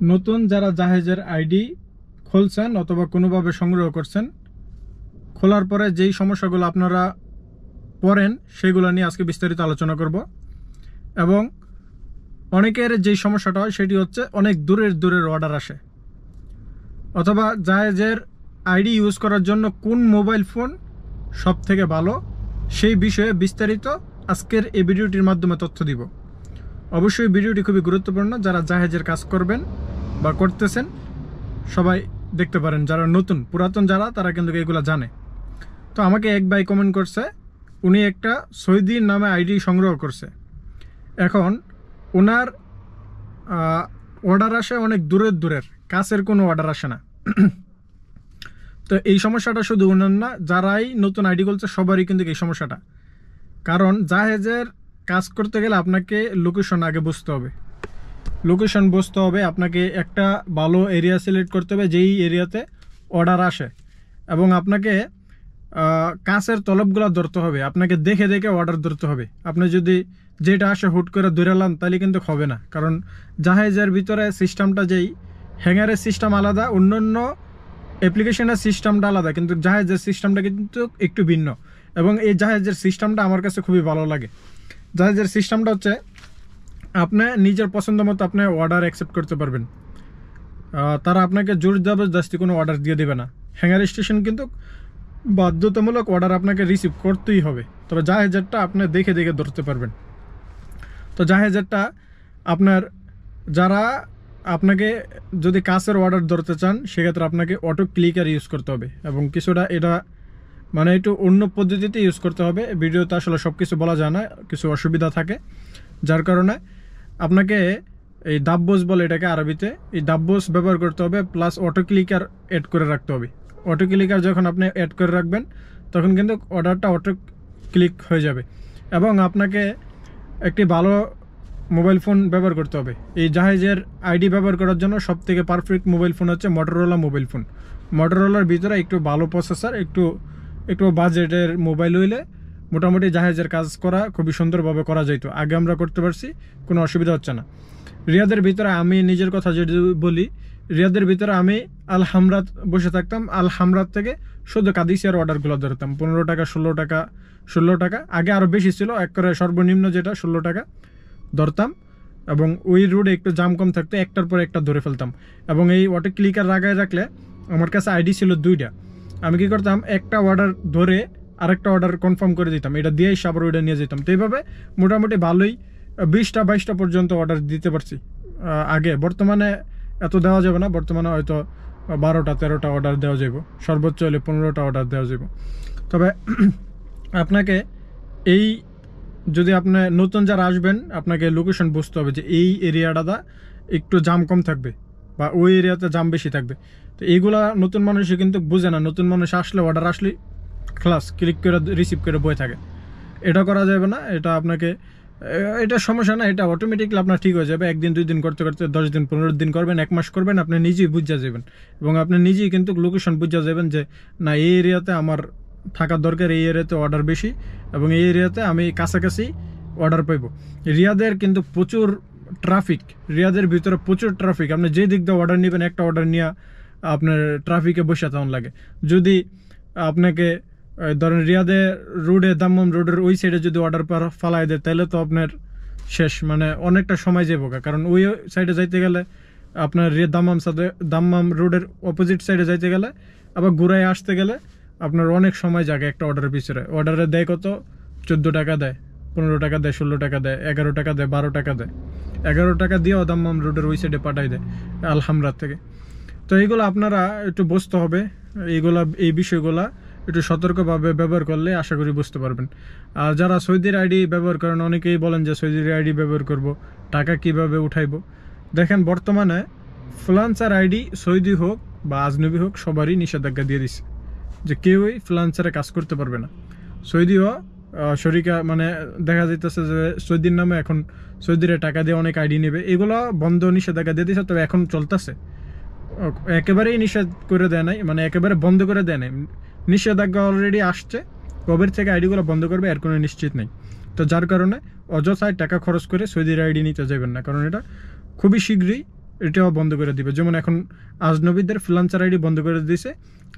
নতুন যারা জাহাজের আইডি খুলছেন অথবা কোনোভাবে সংগ্রহ করছেন, খোলার পরে যেই সমস্যাগুলো আপনারা পড়েন সেগুলো নিয়ে আজকে বিস্তারিত আলোচনা করব। এবং অনেকের যেই সমস্যাটা হয় সেটি হচ্ছে অনেক দূরের অর্ডার আসে, অথবা জাহাজের আইডি ইউজ করার জন্য কোন মোবাইল ফোন সব থেকে ভালো, সেই বিষয়ে বিস্তারিত আজকের এই ভিডিওটির মাধ্যমে তথ্য দিব। অবশ্যই ভিডিওটি খুবই গুরুত্বপূর্ণ। যারা জাহাজের কাজ করবেন বা করতেছেন সবাই দেখতে পারেন, যারা নতুন পুরাতন যারা তারা কিন্তু এগুলো জানে। তো আমাকে এক ভাই কমেন্ট করছে, উনি একটা সৌদির নামে আইডি সংগ্রহ করছে। এখন ওনার অর্ডার আসে অনেক দূরের, কাছের কোনো অর্ডার আসে না। তো এই সমস্যাটা শুধু ওনার না, যারাই নতুন আইডি খুলছে সবারই কিন্তু এই সমস্যাটা। কারণ জাহাজের কাজ করতে গেলে আপনাকে লোকেশন আগে বুঝতে হবে। লোকেশন বুঝতে হবে, আপনাকে একটা ভালো এরিয়া সিলেক্ট করতে হবে যেই এরিয়াতে অর্ডার আসে, এবং আপনাকে কাছের তলবগুলো ধরতে হবে। আপনাকে দেখে অর্ডার ধরতে হবে। আপনি যদি যেটা আসে হুট করে ধরে নেন তাহলে কিন্তু হবে না। কারণ জাহাজের ভিতরে সিস্টেমটা যেই হ্যাঙ্গারের সিস্টেম আলাদা, অন্যান্য অ্যাপ্লিকেশনের সিস্টেমটা আলাদা, কিন্তু জাহাজের সিস্টেমটা কিন্তু একটু ভিন্ন। এবং এই জাহাজের সিস্টেমটা আমার কাছে খুবই ভালো লাগে। জাহাজের সিস্টেমটা হচ্ছে আপনি নিজের পছন্দ মতো আপনি অর্ডার অ্যাকসেপ্ট করতে পারবেন। তারা আপনাকে জোর জবরদস্তি কোনো অর্ডার দিয়ে দেবে না। হ্যাঙ্গার স্টেশন কিন্তু বাধ্যতামূলক অর্ডার আপনাকে রিসিভ করতেই হবে। তবে জাহাজেরটা আপনি দেখে ধরতে পারবেন। তো জাহাজেরটা আপনার যারা আপনাকে যদি কাছের অর্ডার ধরতে চান সেক্ষেত্রে আপনাকে অটো ক্লিকার ইউজ করতে হবে, এবং কিছুটা এটা মানে একটু অন্য পদ্ধতিতে ইউজ করতে হবে। ভিডিওতে আসলে সব কিছু বলা যায় না, কিছু অসুবিধা থাকে, যার কারণে আপনাকে এই দাব্বোস বলে এটাকে আরবিতে, এই দাব্বোস ব্যবহার করতে হবে, প্লাস অটো ক্লিকার অ্যাড করে রাখতে হবে। অটো ক্লিকার যখন আপনি অ্যাড করে রাখবেন তখন কিন্তু অর্ডারটা অটো ক্লিক হয়ে যাবে। এবং আপনাকে একটি ভালো মোবাইল ফোন ব্যবহার করতে হবে। এই জাহাজের আইডি ব্যবহার করার জন্য সবথেকে পারফেক্ট মোবাইল ফোন হচ্ছে মটোরোলা মোবাইল ফোন। মটোরোলার ভিতরে একটু ভালো প্রসেসর, একটু বাজেটের মোবাইল হইলে মোটামুটি জাহাজের কাজ করা খুবই সুন্দরভাবে করা যাইতো। আগে আমরা করতে পারছি, কোনো অসুবিধা হচ্ছে না। রিয়াদের ভিতরে আমি নিজের কথা যদি বলি, রিয়াদের ভিতরে আমি আল হামরাত বসে থাকতাম। আল হামরাত থেকে শুধু কাদিসিয়ার অর্ডারগুলো ধরতাম। 15 টাকা 16 টাকা, আগে আরও বেশি ছিল, এক করে সর্বনিম্ন যেটা 16 টাকা ধরতাম। এবং ওই রোডে একটু জাম কম থাকতো, একটার পর একটা ধরে ফেলতাম। এবং এই অটো ক্লিকার লাগায় রাখলে আমার কাছে আইডি ছিল 2টা। আমি কি করতাম, একটা অর্ডার ধরে আরেকটা অর্ডার কনফার্ম করে দিতাম, এটা দিয়েই আবার ওইটা নিয়ে যেতাম। তো এইভাবে মোটামুটি ভালোই 20টা 22টা পর্যন্ত অর্ডার দিতে পারছি আগে। বর্তমানে এত দেওয়া যাবে না, বর্তমানে হয়তো 12টা 13টা অর্ডার দেওয়া যাব, সর্বোচ্চ হলে 15টা অর্ডার দেওয়া যাব। তবে আপনাকে এই যদি আপনি নতুন যারা আসবেন আপনাকে লোকেশন বুঝতে হবে যে এই এরিয়াটা একটু জাম কম থাকবে বা ওই এরিয়াতে জাম বেশি থাকবে। তো এইগুলা নতুন মানুষই কিন্তু বুঝে না। নতুন মানুষ আসলে অর্ডার আসলে ক্লাস ক্লিক করে রিসিভ করে বয়ে থাকে। এটা করা যাবে না। এটা আপনাকে এটা সমস্যা না, এটা অটোমেটিকলি আপনার ঠিক হয়ে যাবে। 1 দিন 2 দিন করতে 10 দিন 15 দিন করবেন, 1 মাস করবেন, আপনি নিজেই বুঝা যাবেন। এবং আপনি নিজেই কিন্তু লোকেশন বুঝা যাবেন যে না, এই এরিয়াতে আমার থাকার দরকার, এই এরিয়াতে অর্ডার বেশি, এবং এই এরিয়াতে আমি কাছাকাছি অর্ডার পাইব। রিয়াদের কিন্তু প্রচুর ট্রাফিক, রিয়াদের ভিতরে প্রচুর ট্রাফিক। আপনি যে দিক দিয়ে অর্ডার নেবেন, একটা অর্ডার নিয়ে আপনার ট্রাফিকে বসে তেমন লাগে। যদি আপনাকে ধরেন রিয়াদে রোডে, দাম্মাম রোডের ওই সাইডে যদি অর্ডার ফালাই দেয় তাহলে তো আপনার শেষ, মানে অনেকটা সময় যাবো। কারণ ওই সাইডে যাইতে গেলে আপনার দাম্মাম রোডের অপোজিট সাইডে যাইতে গেলে আবার ঘুরায় আসতে গেলে আপনার অনেক সময় জাগে একটা অর্ডারের পিছনে। অর্ডারে দেয় কত, 14 টাকা দেয়, 15 টাকা দেয়, 16 টাকা দেয়, 11 টাকা দেয়, 12 টাকা দেয়। 11 টাকা দিয়েও দাম্মাম রোডের ওই সাইডে পাঠাই দেয় আলহামরাত থেকে। তো এইগুলো আপনারা একটু বুঝতে হবে। এই বিষয়গুলা একটু সতর্কভাবে ব্যবহার করলে আশা করি বুঝতে পারবেন। আর যারা সৌদির আইডি ব্যবহার করেন, অনেকেই বলেন যে সৌদির আইডি ব্যবহার করব, টাকা কিভাবে উঠাইব। দেখেন, বর্তমানে ফ্রিল্যান্সার আইডি সৌদি হোক বা আজনবী হোক সবারই নিষেধাজ্ঞা দিয়ে দিচ্ছে যে কেউই ফ্রিল্যান্সারে কাজ করতে পারবে না। সৌদিও শরিকা, মানে দেখা যাইতেছে যে সৌদির নামে এখন সৌদিরে টাকা দিয়ে অনেক আইডি নেবে, এগুলো বন্ধ নিষেধাজ্ঞা দিয়ে দিচ্ছে। তবে এখন চলতেছে, একেবারেই নিষেধ করে দেয় নাই, মানে একেবারে বন্ধ করে দেয় নাই। নিষেধাজ্ঞা অলরেডি আসছে, কবের থেকে আইডিগুলো বন্ধ করবে এর কোনো নিশ্চিত নেই। তো যার কারণে অযথায় টাকা খরচ করে সৌদির আইডি নিতে যাবেন না, কারণ এটা খুবই শীঘ্রই এটাও বন্ধ করে দিবে। যেমন এখন আজনবীদের ফ্রিল্যান্সার আইডি বন্ধ করে দিয়েছে,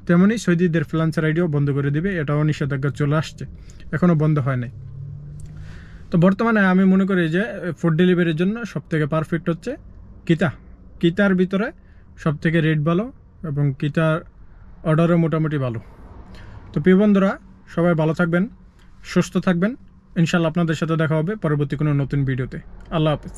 তেমনই সৌদিদের ফ্রিল্যান্সার আইডিও বন্ধ করে দিবে। এটাও নিষেধাজ্ঞা চলে আসছে, এখনও বন্ধ হয় নাই। তো বর্তমানে আমি মনে করি যে ফুড ডেলিভারির জন্য সবথেকে পারফেক্ট হচ্ছে কিতার ভিতরে সবথেকে রেট ভালো এবং কিতার অর্ডারও মোটামুটি ভালো। তো প্রিয় বন্ধুরা, সবাই ভালো থাকবেন, সুস্থ থাকবেন। ইনশাল্লাহ আপনাদের সাথে দেখা হবে পরবর্তী কোনো নতুন ভিডিওতে। আল্লাহ হাফেজ।